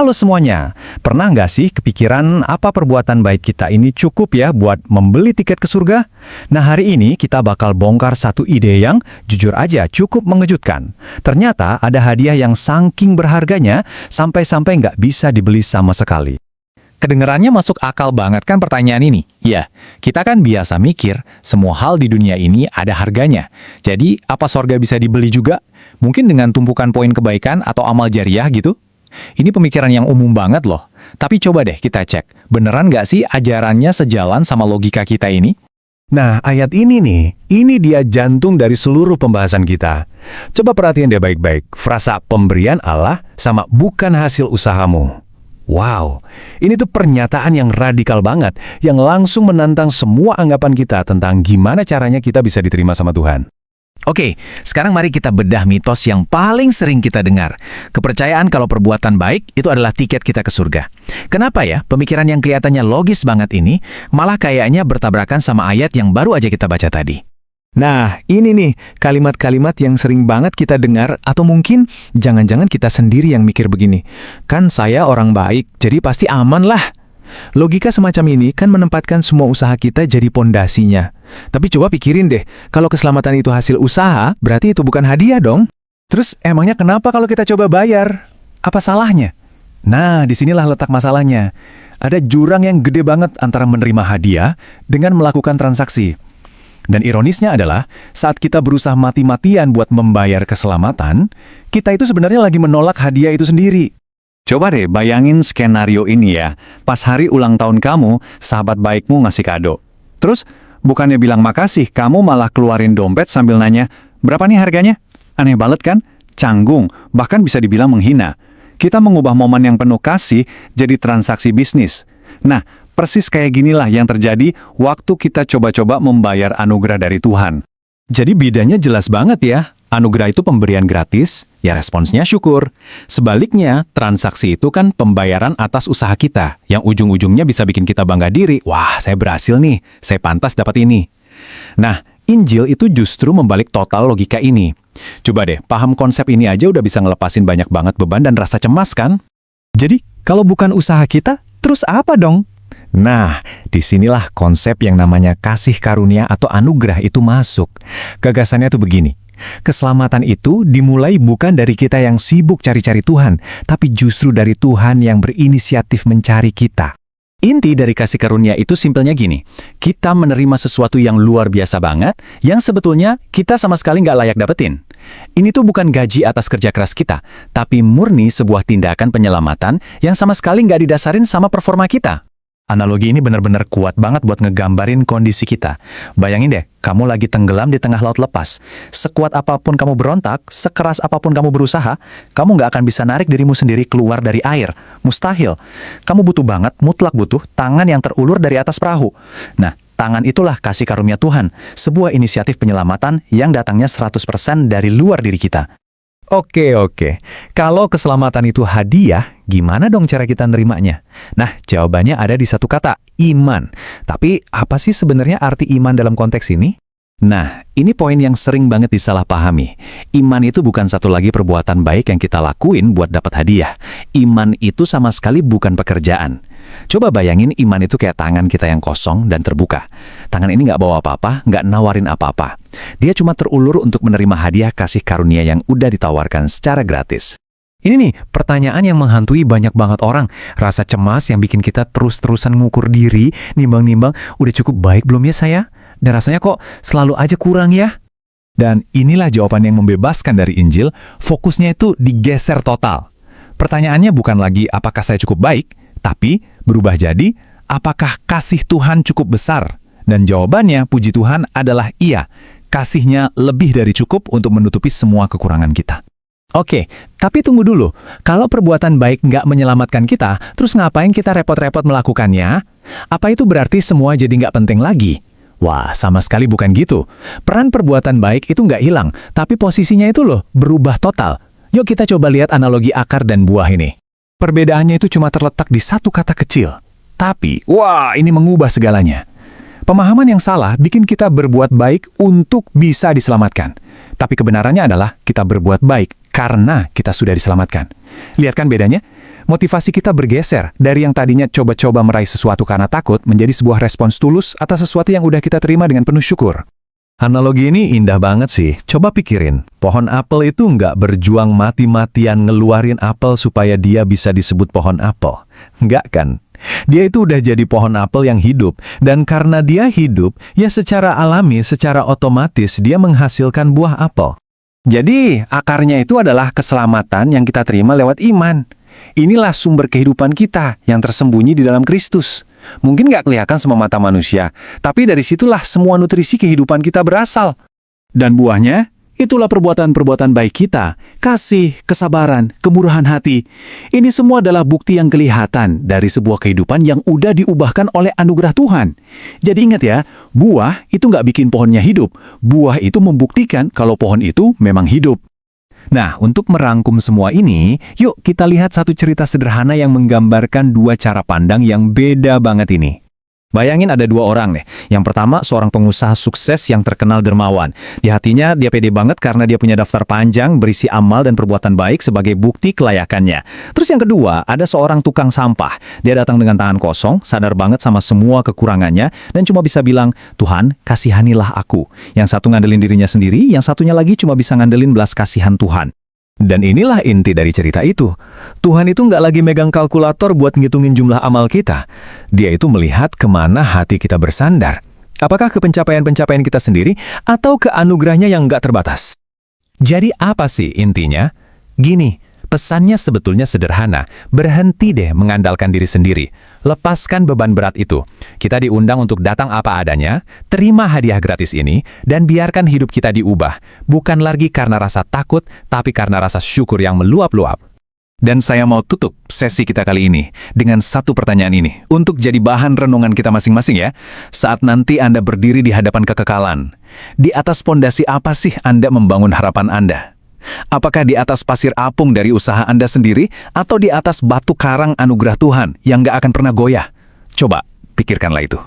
Halo semuanya, pernah nggak sih kepikiran apa perbuatan baik kita ini cukup ya buat membeli tiket ke surga? Nah hari ini kita bakal bongkar satu ide yang jujur aja cukup mengejutkan. Ternyata ada hadiah yang saking berharganya sampai-sampai nggak bisa dibeli sama sekali. Kedengerannya masuk akal banget kan pertanyaan ini? Ya, kita kan biasa mikir semua hal di dunia ini ada harganya. Jadi, apa sorga bisa dibeli juga? Mungkin dengan tumpukan poin kebaikan atau amal jariah gitu? Ini pemikiran yang umum banget loh. Tapi coba deh kita cek, beneran nggak sih ajarannya sejalan sama logika kita ini? Nah, ayat ini nih, ini dia jantung dari seluruh pembahasan kita. Coba perhatiin deh baik-baik, frasa pemberian Allah sama bukan hasil usahamu. Wow, ini tuh pernyataan yang radikal banget, yang langsung menantang semua anggapan kita tentang gimana caranya kita bisa diterima sama Tuhan. Oke, sekarang mari kita bedah mitos yang paling sering kita dengar. Kepercayaan kalau perbuatan baik itu adalah tiket kita ke surga. Kenapa ya pemikiran yang kelihatannya logis banget ini malah kayaknya bertabrakan sama ayat yang baru aja kita baca tadi? Nah, ini nih kalimat-kalimat yang sering banget kita dengar, atau mungkin jangan-jangan kita sendiri yang mikir begini. Kan saya orang baik, jadi pasti aman lah. Logika semacam ini kan menempatkan semua usaha kita jadi pondasinya. Tapi coba pikirin deh, kalau keselamatan itu hasil usaha, berarti itu bukan hadiah dong. Terus emangnya kenapa kalau kita coba bayar? Apa salahnya? Nah, disinilah letak masalahnya. Ada jurang yang gede banget antara menerima hadiah dengan melakukan transaksi. Dan ironisnya adalah, saat kita berusaha mati-matian buat membayar keselamatan, kita itu sebenarnya lagi menolak hadiah itu sendiri. Coba deh bayangin skenario ini ya. Pas hari ulang tahun kamu, sahabat baikmu ngasih kado. Terus, bukannya bilang makasih, kamu malah keluarin dompet sambil nanya, berapa nih harganya? Aneh banget kan? Canggung, bahkan bisa dibilang menghina. Kita mengubah momen yang penuh kasih jadi transaksi bisnis. Nah, persis kayak ginilah yang terjadi waktu kita coba-coba membayar anugerah dari Tuhan. Jadi bedanya jelas banget ya. Anugerah itu pemberian gratis, ya responsnya syukur. Sebaliknya, transaksi itu kan pembayaran atas usaha kita, yang ujung-ujungnya bisa bikin kita bangga diri. Wah, saya berhasil nih, saya pantas dapat ini. Nah, Injil itu justru membalik total logika ini. Coba deh, paham konsep ini aja udah bisa ngelepasin banyak banget beban dan rasa cemas kan? Jadi, kalau bukan usaha kita, terus apa dong? Nah, disinilah konsep yang namanya kasih karunia atau anugerah itu masuk. Gagasannya tuh begini. Keselamatan itu dimulai bukan dari kita yang sibuk cari-cari Tuhan, tapi justru dari Tuhan yang berinisiatif mencari kita. Inti dari kasih karunia itu simpelnya gini, kita menerima sesuatu yang luar biasa banget, yang sebetulnya kita sama sekali nggak layak dapetin. Ini tuh bukan gaji atas kerja keras kita, tapi murni sebuah tindakan penyelamatan yang sama sekali nggak didasarin sama performa kita. Analogi ini benar-benar kuat banget buat ngegambarin kondisi kita. Bayangin deh, kamu lagi tenggelam di tengah laut lepas. Sekuat apapun kamu berontak, sekeras apapun kamu berusaha, kamu nggak akan bisa narik dirimu sendiri keluar dari air. Mustahil. Kamu butuh banget, mutlak butuh, tangan yang terulur dari atas perahu. Nah, tangan itulah kasih karunia Tuhan, sebuah inisiatif penyelamatan yang datangnya 100% dari luar diri kita. Oke. Kalau keselamatan itu hadiah, gimana dong cara kita nerimanya? Nah, jawabannya ada di satu kata, iman. Tapi, apa sih sebenarnya arti iman dalam konteks ini? Nah, ini poin yang sering banget disalahpahami. Iman itu bukan satu lagi perbuatan baik yang kita lakuin buat dapat hadiah. Iman itu sama sekali bukan pekerjaan. Coba bayangin iman itu kayak tangan kita yang kosong dan terbuka. Tangan ini nggak bawa apa-apa, nggak nawarin apa-apa. Dia cuma terulur untuk menerima hadiah kasih karunia yang udah ditawarkan secara gratis. Ini nih, pertanyaan yang menghantui banyak banget orang. Rasa cemas yang bikin kita terus-terusan ngukur diri, nimbang-nimbang, udah cukup baik belum ya saya? Dan rasanya kok selalu aja kurang ya? Dan inilah jawaban yang membebaskan dari Injil, fokusnya itu digeser total. Pertanyaannya bukan lagi apakah saya cukup baik, tapi berubah jadi apakah kasih Tuhan cukup besar? Dan jawabannya, puji Tuhan, adalah iya. Kasihnya lebih dari cukup untuk menutupi semua kekurangan kita. Oke, tapi tunggu dulu. Kalau perbuatan baik nggak menyelamatkan kita, terus ngapain kita repot-repot melakukannya? Apa itu berarti semua jadi nggak penting lagi? Wah, sama sekali bukan gitu. Peran perbuatan baik itu nggak hilang, tapi posisinya itu loh, berubah total. Yuk kita coba lihat analogi akar dan buah ini. Perbedaannya itu cuma terletak di satu kata kecil. Tapi, wah, ini mengubah segalanya. Pemahaman yang salah bikin kita berbuat baik untuk bisa diselamatkan. Tapi kebenarannya adalah kita berbuat baik karena kita sudah diselamatkan. Lihat kan bedanya? Motivasi kita bergeser dari yang tadinya coba-coba meraih sesuatu karena takut menjadi sebuah respons tulus atas sesuatu yang udah kita terima dengan penuh syukur. Analogi ini indah banget sih. Coba pikirin, pohon apel itu nggak berjuang mati-matian ngeluarin apel supaya dia bisa disebut pohon apel. Nggak kan? Dia itu udah jadi pohon apel yang hidup, dan karena dia hidup, ya secara alami, secara otomatis dia menghasilkan buah apel. Jadi, akarnya itu adalah keselamatan yang kita terima lewat iman. Inilah sumber kehidupan kita yang tersembunyi di dalam Kristus. Mungkin nggak kelihatan sama mata manusia, tapi dari situlah semua nutrisi kehidupan kita berasal. Dan buahnya, itulah perbuatan-perbuatan baik kita, kasih, kesabaran, kemurahan hati. Ini semua adalah bukti yang kelihatan dari sebuah kehidupan yang udah diubahkan oleh anugerah Tuhan. Jadi ingat ya, buah itu nggak bikin pohonnya hidup. Buah itu membuktikan kalau pohon itu memang hidup. Nah, untuk merangkum semua ini, yuk kita lihat satu cerita sederhana yang menggambarkan dua cara pandang yang beda banget ini. Bayangin ada dua orang nih. Yang pertama, seorang pengusaha sukses yang terkenal dermawan. Di hatinya, dia pede banget karena dia punya daftar panjang berisi amal dan perbuatan baik sebagai bukti kelayakannya. Terus yang kedua, ada seorang tukang sampah. Dia datang dengan tangan kosong, sadar banget sama semua kekurangannya, dan cuma bisa bilang, Tuhan, kasihanilah aku. Yang satu ngandelin dirinya sendiri, yang satunya lagi cuma bisa ngandelin belas kasihan Tuhan. Dan inilah inti dari cerita itu. Tuhan itu nggak lagi megang kalkulator buat ngitungin jumlah amal kita. Dia itu melihat kemana hati kita bersandar. Apakah ke pencapaian-pencapaian kita sendiri atau ke anugerahnya yang nggak terbatas? Jadi apa sih intinya? Gini, pesannya sebetulnya sederhana. Berhenti deh mengandalkan diri sendiri. Lepaskan beban berat itu. Kita diundang untuk datang apa adanya, terima hadiah gratis ini, dan biarkan hidup kita diubah. Bukan lagi karena rasa takut, tapi karena rasa syukur yang meluap-luap. Dan saya mau tutup sesi kita kali ini dengan satu pertanyaan ini, untuk jadi bahan renungan kita masing-masing ya. Saat nanti Anda berdiri di hadapan kekekalan, di atas pondasi apa sih Anda membangun harapan Anda? Apakah di atas pasir apung dari usaha Anda sendiri, atau di atas batu karang anugerah Tuhan yang nggak akan pernah goyah? Coba pikirkanlah itu.